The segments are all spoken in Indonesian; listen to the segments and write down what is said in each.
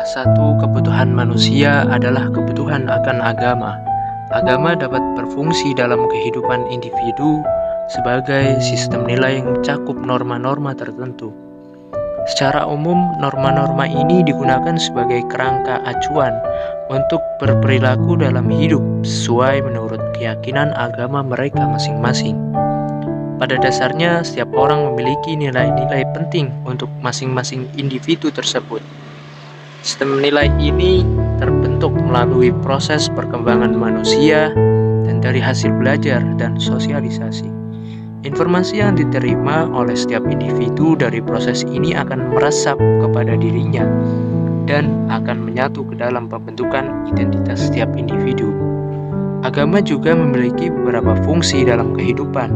Salah satu kebutuhan manusia adalah kebutuhan akan agama. Agama dapat berfungsi dalam kehidupan individu sebagai sistem nilai yang mencakup norma-norma tertentu. Secara umum, norma-norma ini digunakan sebagai kerangka acuan untuk berperilaku dalam hidup sesuai menurut keyakinan agama mereka masing-masing. Pada dasarnya, setiap orang memiliki nilai-nilai penting untuk masing-masing individu tersebut. Sistem nilai ini terbentuk melalui proses perkembangan manusia dan dari hasil belajar dan sosialisasi. Informasi yang diterima oleh setiap individu dari proses ini akan meresap kepada dirinya dan akan menyatu ke dalam pembentukan identitas setiap individu. Agama juga memiliki beberapa fungsi dalam kehidupan.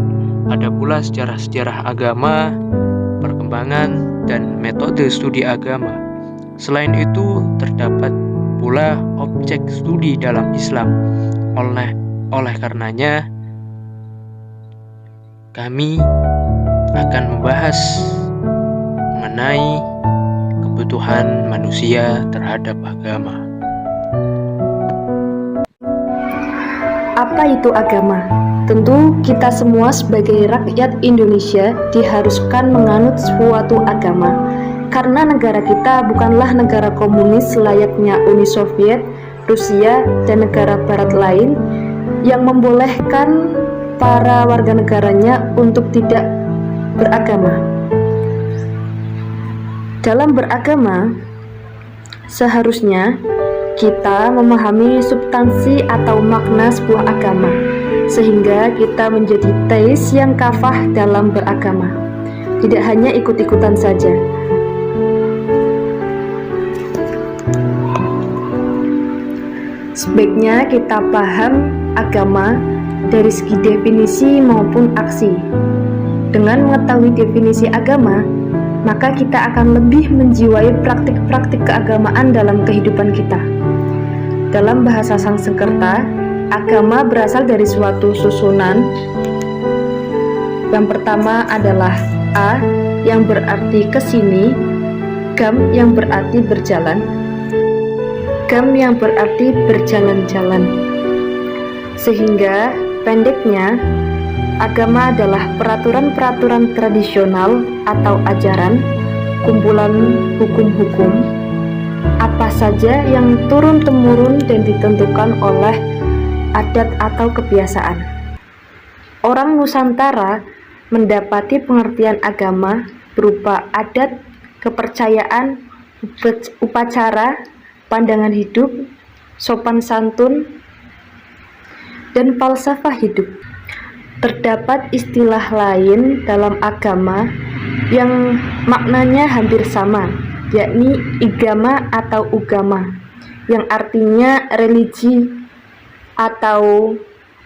Ada pula sejarah-sejarah agama, perkembangan, dan metode studi agama. Selain itu, terdapat pula objek studi dalam Islam. Oleh karenanya, kami akan membahas mengenai kebutuhan manusia terhadap agama. Apa itu agama? Tentu kita semua sebagai rakyat Indonesia diharuskan menganut suatu agama, karena negara kita bukanlah negara komunis layaknya Uni Soviet, Rusia, dan negara barat lain yang membolehkan para warga negaranya untuk tidak beragama. Dalam beragama, seharusnya kita memahami substansi atau makna sebuah agama, sehingga kita menjadi teis yang kafah dalam beragama, tidak hanya ikut-ikutan saja. Sebaiknya kita paham agama dari segi definisi maupun aksi. Dengan mengetahui definisi agama, maka kita akan lebih menjiwai praktik-praktik keagamaan dalam kehidupan kita. Dalam bahasa Sanskerta, agama berasal dari suatu susunan. Yang pertama adalah A yang berarti kesini, gam yang berarti berjalan, gam yang berarti berjalan-jalan. Sehingga pendeknya, agama adalah peraturan-peraturan tradisional atau ajaran, kumpulan hukum-hukum, apa saja yang turun-temurun dan ditentukan oleh adat atau kebiasaan. Orang Nusantara mendapati pengertian agama berupa adat, kepercayaan, upacara, pandangan hidup, sopan santun, dan falsafah hidup. Terdapat istilah lain dalam agama yang maknanya hampir sama, yakni igama atau ugama, yang artinya religi, atau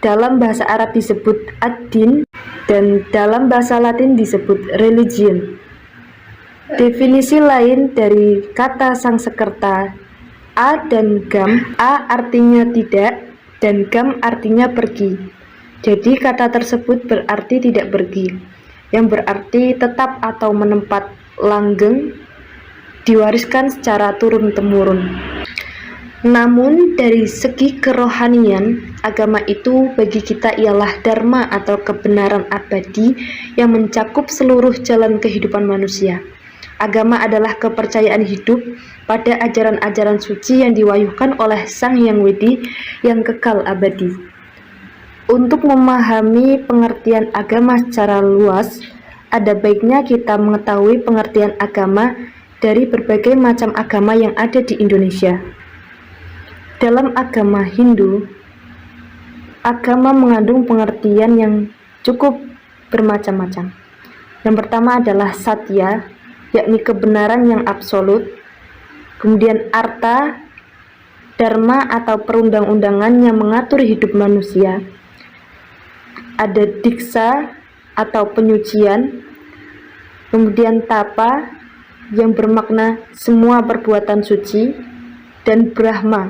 dalam bahasa Arab disebut ad-din dan dalam bahasa Latin disebut religion. Definisi lain dari kata Sanskerta A dan gam, A artinya tidak dan gam artinya pergi. Jadi kata tersebut berarti tidak pergi, yang berarti tetap atau menempat, langgeng, diwariskan secara turun-temurun. Namun dari segi kerohanian, agama itu bagi kita ialah dharma atau kebenaran abadi yang mencakup seluruh jalan kehidupan manusia. Agama adalah kepercayaan hidup pada ajaran-ajaran suci yang diwahyukan oleh Sang Hyang Widi yang kekal abadi. Untuk memahami pengertian agama secara luas, ada baiknya kita mengetahui pengertian agama dari berbagai macam agama yang ada di Indonesia. Dalam agama Hindu, agama mengandung pengertian yang cukup bermacam-macam. Yang pertama adalah satya, yakni kebenaran yang absolut. Kemudian arta, dharma atau perundang-undangan yang mengatur hidup manusia. Ada diksa atau penyucian. Kemudian tapa yang bermakna semua perbuatan suci, dan brahma,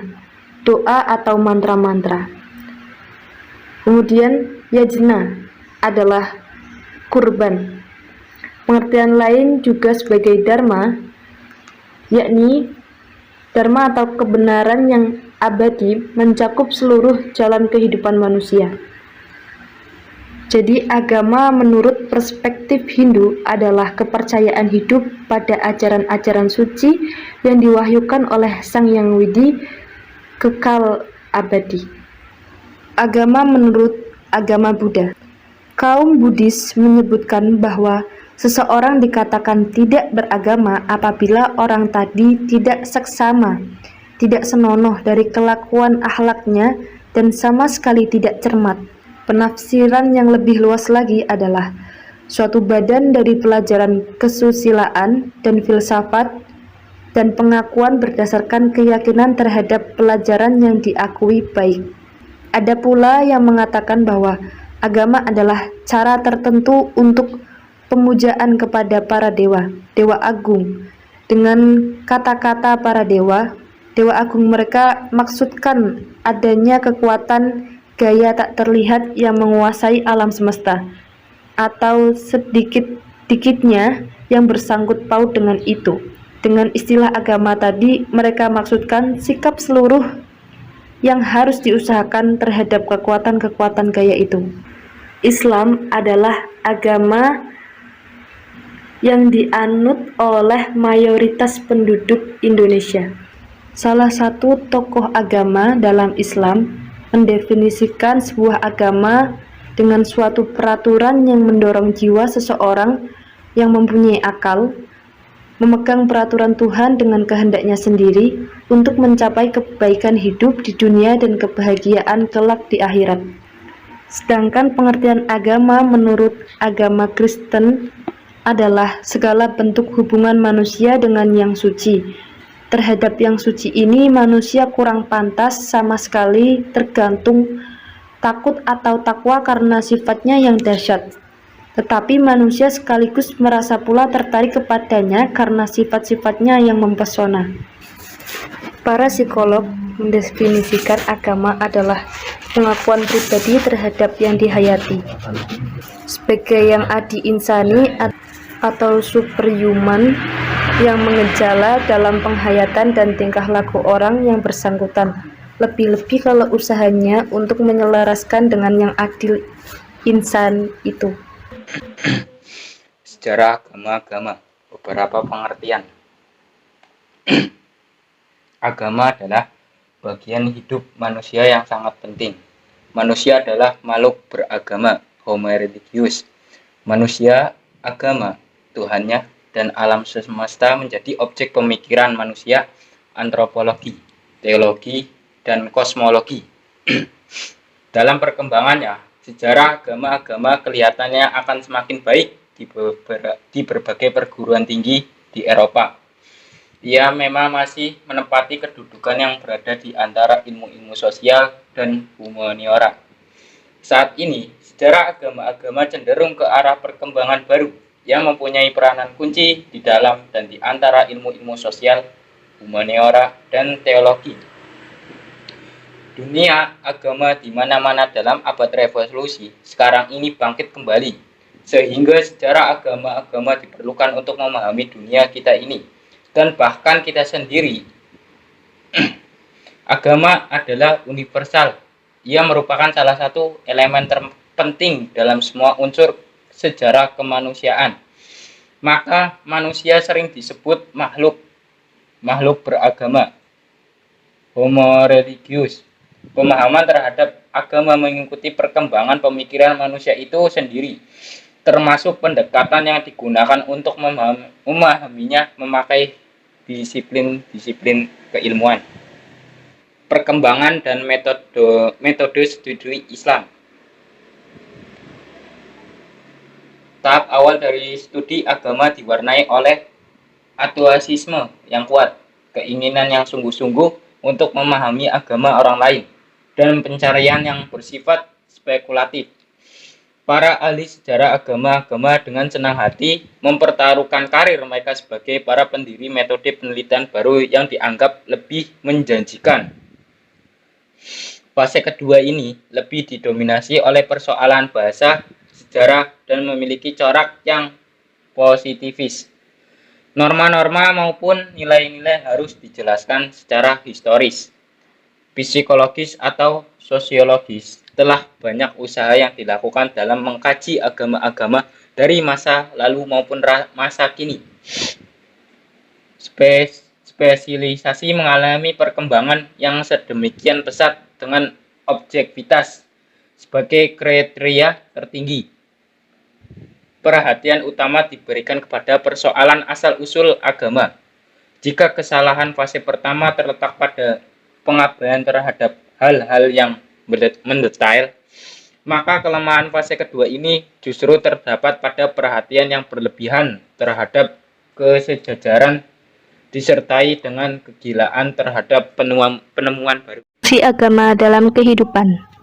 doa atau mantra-mantra. Kemudian yajna adalah kurban. Pengertian lain juga sebagai dharma, yakni Dharma atau kebenaran yang abadi mencakup seluruh jalan kehidupan manusia. Jadi agama menurut perspektif Hindu adalah kepercayaan hidup pada ajaran-ajaran suci yang diwahyukan oleh Sang Yang Widi kekal abadi. Agama menurut agama Buddha. Kaum Buddhis menyebutkan bahwa seseorang dikatakan tidak beragama apabila orang tadi tidak seksama, tidak senonoh dari kelakuan akhlaknya, dan sama sekali tidak cermat. Penafsiran yang lebih luas lagi adalah suatu badan dari pelajaran kesusilaan dan filsafat dan pengakuan berdasarkan keyakinan terhadap pelajaran yang diakui baik. Ada pula yang mengatakan bahwa agama adalah cara tertentu untuk pemujaan kepada para dewa, dewa agung. Dengan kata-kata para dewa, dewa agung mereka maksudkan adanya kekuatan gaya tak terlihat yang menguasai alam semesta, atau sedikit-dikitnya yang bersangkut paut dengan itu. Dengan istilah agama tadi, mereka maksudkan sikap seluruh yang harus diusahakan terhadap kekuatan-kekuatan gaya itu. Islam adalah agama yang dianut oleh mayoritas penduduk Indonesia. Salah satu tokoh agama dalam Islam mendefinisikan sebuah agama dengan suatu peraturan yang mendorong jiwa seseorang yang mempunyai akal, memegang peraturan Tuhan dengan kehendaknya sendiri untuk mencapai kebaikan hidup di dunia dan kebahagiaan kelak di akhirat. Sedangkan pengertian agama menurut agama Kristen adalah segala bentuk hubungan manusia dengan yang suci. Terhadap yang suci ini manusia kurang pantas sama sekali, tergantung takut atau takwa karena sifatnya yang dahsyat. Tetapi manusia sekaligus merasa pula tertarik kepadanya karena sifat-sifatnya yang mempesona. Para psikolog mendefinisikan agama adalah pengakuan pribadi terhadap yang dihayati sebagai yang adi insani atau superhuman yang mengejala dalam penghayatan dan tingkah laku orang yang bersangkutan, lebih-lebih kalau usahanya untuk menyelaraskan dengan yang adil insan itu. Sejarah agama-agama, beberapa pengertian. Agama adalah bagian hidup manusia yang sangat penting. Manusia adalah makhluk beragama, homo religius. Manusia, agama, Tuhannya, dan alam semesta menjadi objek pemikiran manusia, antropologi, teologi, dan kosmologi. Dalam perkembangannya, sejarah agama-agama kelihatannya akan semakin baik di berbagai perguruan tinggi di Eropa. Ia memang masih menempati kedudukan yang berada di antara ilmu-ilmu sosial dan humaniora. Saat ini, sejarah agama-agama cenderung ke arah perkembangan baru yang mempunyai peranan kunci di dalam dan di antara ilmu-ilmu sosial, humaniora, dan teologi. Dunia agama di mana-mana dalam abad revolusi sekarang ini bangkit kembali, sehingga sejarah agama-agama diperlukan untuk memahami dunia kita ini, dan bahkan kita sendiri. Agama adalah universal. Ia merupakan salah satu elemen terpenting dalam semua unsur sejarah kemanusiaan. Maka manusia sering disebut makhluk beragama, homo religius. Pemahaman terhadap agama mengikuti perkembangan pemikiran manusia itu sendiri, termasuk pendekatan yang digunakan untuk memahaminya memakai disiplin keilmuan, perkembangan, dan metode studi Islam. Tahap awal dari studi agama diwarnai oleh ateisme yang kuat, keinginan yang sungguh-sungguh untuk memahami agama orang lain, dan pencarian yang bersifat spekulatif. Para ahli sejarah agama-agama dengan senang hati mempertaruhkan karir mereka sebagai para pendiri metode penelitian baru yang dianggap lebih menjanjikan. Fase kedua ini lebih didominasi oleh persoalan bahasa, sejarah, dan memiliki corak yang positivis. Norma-norma maupun nilai-nilai harus dijelaskan secara historis, psikologis atau sosiologis. Telah banyak usaha yang dilakukan dalam mengkaji agama-agama dari masa lalu maupun masa kini. Spesialisasi mengalami perkembangan yang sedemikian pesat dengan objektivitas sebagai kriteria tertinggi. Perhatian utama diberikan kepada persoalan asal-usul agama. Jika kesalahan fase pertama terletak pada pengabaian terhadap hal-hal yang mendetail, maka kelemahan fase kedua ini justru terdapat pada perhatian yang berlebihan terhadap kesejajaran disertai dengan kegilaan terhadap penemuan baru. Fungsi agama dalam kehidupan.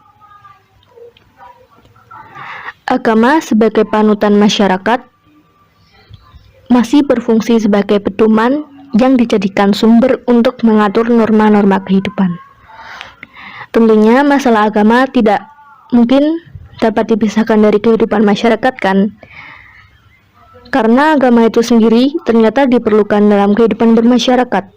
Agama sebagai panutan masyarakat masih berfungsi sebagai pedoman yang dijadikan sumber untuk mengatur norma-norma kehidupan. Tentunya masalah agama tidak mungkin dapat dipisahkan dari kehidupan masyarakat kan? Karena agama itu sendiri ternyata diperlukan dalam kehidupan bermasyarakat.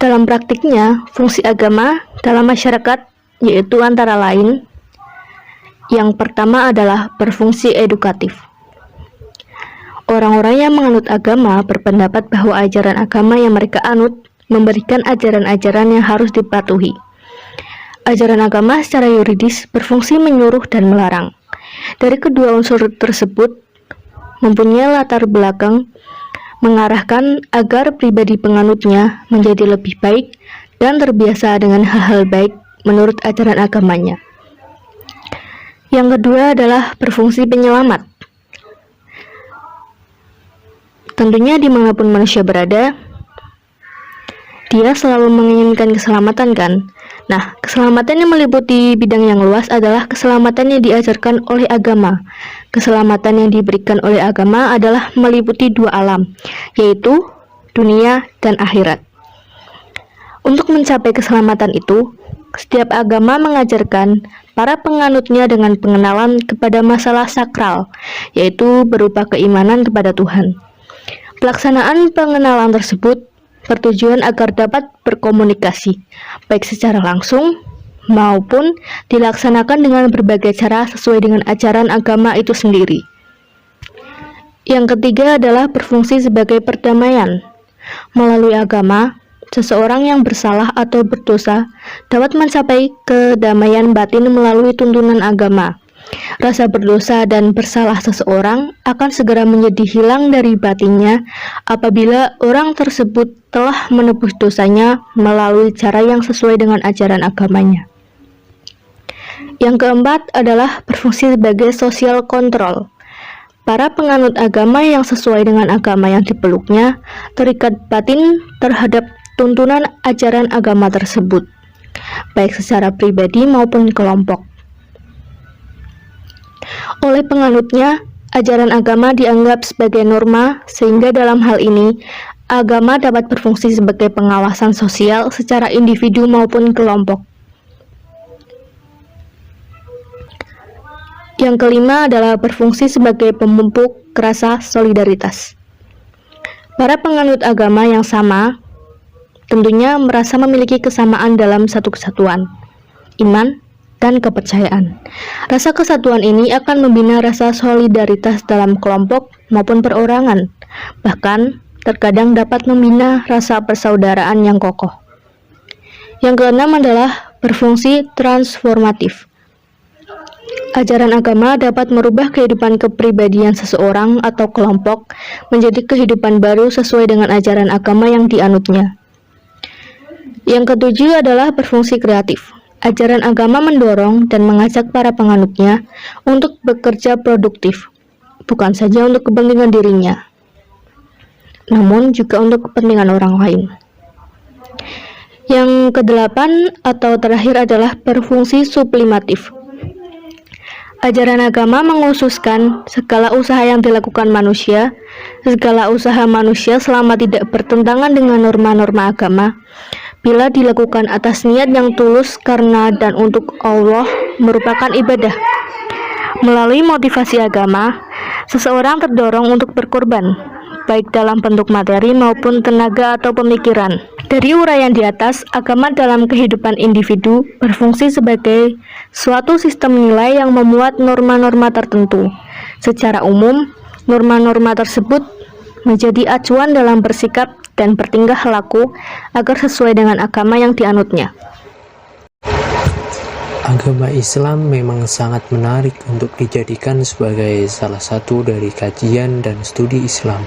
Dalam praktiknya, fungsi agama dalam masyarakat yaitu antara lain, yang pertama adalah berfungsi edukatif. Orang-orang yang menganut agama berpendapat bahwa ajaran agama yang mereka anut memberikan ajaran-ajaran yang harus dipatuhi. Ajaran agama secara yuridis berfungsi menyuruh dan melarang. Dari kedua unsur tersebut mempunyai latar belakang mengarahkan agar pribadi penganutnya menjadi lebih baik dan terbiasa dengan hal-hal baik menurut ajaran agamanya. Yang kedua adalah berfungsi penyelamat. Tentunya dimanapun manusia berada, dia selalu menginginkan keselamatan kan? Nah, keselamatan yang meliputi bidang yang luas adalah keselamatan yang diajarkan oleh agama. Keselamatan yang diberikan oleh agama adalah meliputi dua alam, yaitu dunia dan akhirat. Untuk mencapai keselamatan itu, setiap agama mengajarkan para penganutnya dengan pengenalan kepada masalah sakral, yaitu berupa keimanan kepada Tuhan. Pelaksanaan pengenalan tersebut bertujuan agar dapat berkomunikasi, baik secara langsung maupun dilaksanakan dengan berbagai cara sesuai dengan ajaran agama itu sendiri. Yang ketiga adalah berfungsi sebagai perdamaian. Melalui agama, seseorang yang bersalah atau berdosa dapat mencapai kedamaian batin melalui tuntunan agama. Rasa berdosa dan bersalah seseorang akan segera menjadi hilang dari batinnya apabila orang tersebut telah menebus dosanya melalui cara yang sesuai dengan ajaran agamanya. Yang keempat adalah berfungsi sebagai social control. Para penganut agama yang sesuai dengan agama yang dipeluknya terikat batin terhadap tuntunan ajaran agama tersebut, baik secara pribadi maupun kelompok. Oleh penganutnya, ajaran agama dianggap sebagai norma, sehingga dalam hal ini, agama dapat berfungsi sebagai pengawasan sosial secara individu maupun kelompok. Yang kelima adalah berfungsi sebagai pemupuk rasa solidaritas. Para penganut agama yang sama tentunya merasa memiliki kesamaan dalam satu kesatuan, iman, dan kepercayaan. Rasa kesatuan ini akan membina rasa solidaritas dalam kelompok maupun perorangan, bahkan terkadang dapat membina rasa persaudaraan yang kokoh. Yang keenam adalah berfungsi transformatif. Ajaran agama dapat merubah kehidupan kepribadian seseorang atau kelompok menjadi kehidupan baru sesuai dengan ajaran agama yang dianutnya. Yang ketujuh adalah berfungsi kreatif. Ajaran agama mendorong dan mengajak para penganutnya untuk bekerja produktif, bukan saja untuk kepentingan dirinya, namun juga untuk kepentingan orang lain. Yang kedelapan atau terakhir adalah berfungsi sublimatif. Ajaran agama mengkhususkan segala usaha yang dilakukan manusia, segala usaha manusia selama tidak bertentangan dengan norma-norma agama, bila dilakukan atas niat yang tulus karena dan untuk Allah, merupakan ibadah. Melalui motivasi agama, seseorang terdorong untuk berkorban, baik dalam bentuk materi maupun tenaga atau pemikiran. Dari uraian di atas, agama dalam kehidupan individu berfungsi sebagai suatu sistem nilai yang memuat norma-norma tertentu. Secara umum, norma-norma tersebut menjadi acuan dalam bersikap dan bertingkah laku agar sesuai dengan agama yang dianutnya. Agama Islam memang sangat menarik untuk dijadikan sebagai salah satu dari kajian dan studi Islam.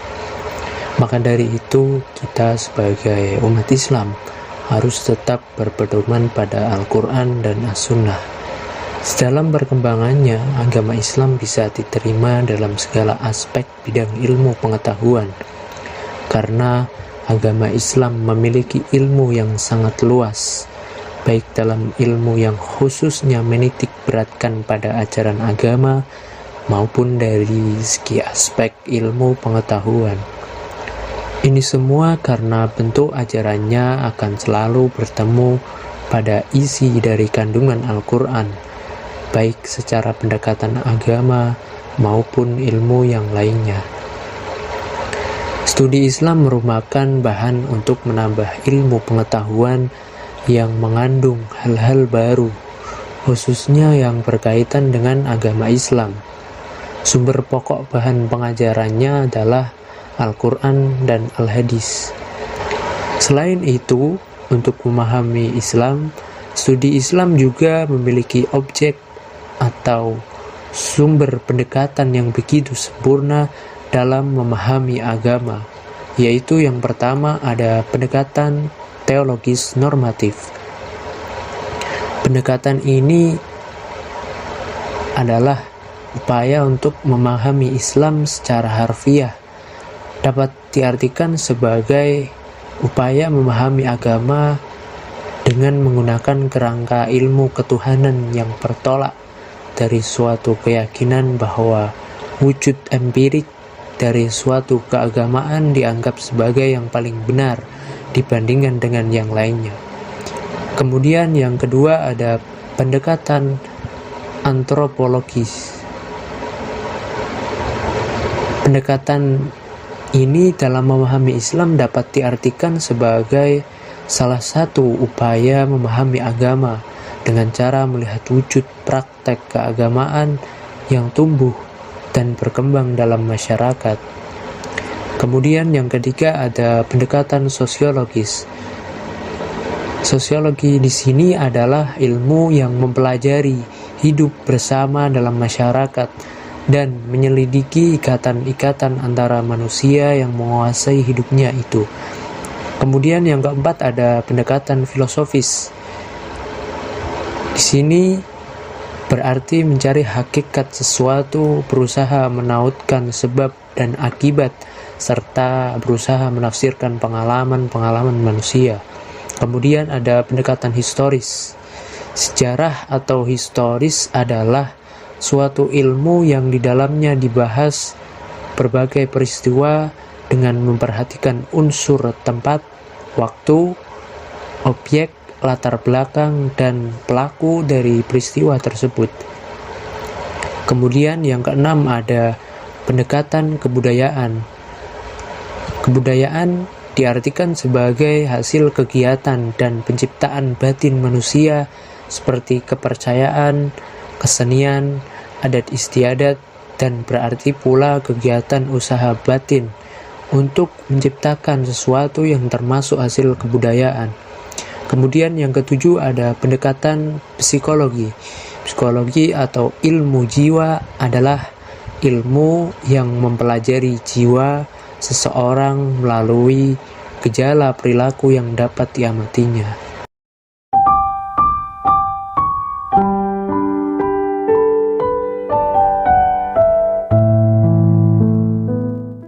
Maka dari itu, kita sebagai umat Islam harus tetap berpedoman pada Al-Quran dan As-Sunnah. Dalam perkembangannya, agama Islam bisa diterima dalam segala aspek bidang ilmu pengetahuan, karena agama Islam memiliki ilmu yang sangat luas, baik dalam ilmu yang khususnya menitik beratkan pada ajaran agama maupun dari segi aspek ilmu pengetahuan. Ini semua karena bentuk ajarannya akan selalu bertemu pada isi dari kandungan Al-Quran, baik secara pendekatan agama maupun ilmu yang lainnya. Studi Islam merupakan bahan untuk menambah ilmu pengetahuan yang mengandung hal-hal baru, khususnya yang berkaitan dengan agama Islam. Sumber pokok bahan pengajarannya adalah Al-Quran dan Al-Hadis. Selain itu, untuk memahami Islam, studi Islam juga memiliki objek atau sumber pendekatan yang begitu sempurna dalam memahami agama, yaitu yang pertama ada pendekatan teologis normatif. Pendekatan ini adalah upaya untuk memahami Islam secara harfiah. Dapat diartikan sebagai upaya memahami agama dengan menggunakan kerangka ilmu ketuhanan yang bertolak dari suatu keyakinan bahwa wujud empirik dari suatu keagamaan dianggap sebagai yang paling benar dibandingkan dengan yang lainnya. Kemudian yang kedua ada pendekatan antropologis. Pendekatan ini dalam memahami Islam dapat diartikan sebagai salah satu upaya memahami agama dengan cara melihat wujud praktek keagamaan yang tumbuh dan berkembang dalam masyarakat. Kemudian yang ketiga ada pendekatan sosiologis. Sosiologi di sini adalah ilmu yang mempelajari hidup bersama dalam masyarakat dan menyelidiki ikatan-ikatan antara manusia yang menguasai hidupnya itu. Kemudian yang keempat ada pendekatan filosofis. Di sini berarti mencari hakikat sesuatu, berusaha menautkan sebab dan akibat, serta berusaha menafsirkan pengalaman-pengalaman manusia. Kemudian ada pendekatan historis. Sejarah atau historis adalah suatu ilmu yang di dalamnya dibahas berbagai peristiwa dengan memperhatikan unsur tempat, waktu, objek, latar belakang, dan pelaku dari peristiwa tersebut. Kemudian yang keenam ada pendekatan kebudayaan. Kebudayaan diartikan sebagai hasil kegiatan dan penciptaan batin manusia seperti kepercayaan, kesenian, adat istiadat, dan berarti pula kegiatan usaha batin untuk menciptakan sesuatu yang termasuk hasil kebudayaan. Kemudian yang ketujuh ada pendekatan psikologi. Psikologi atau ilmu jiwa adalah ilmu yang mempelajari jiwa seseorang melalui gejala perilaku yang dapat diamatinya.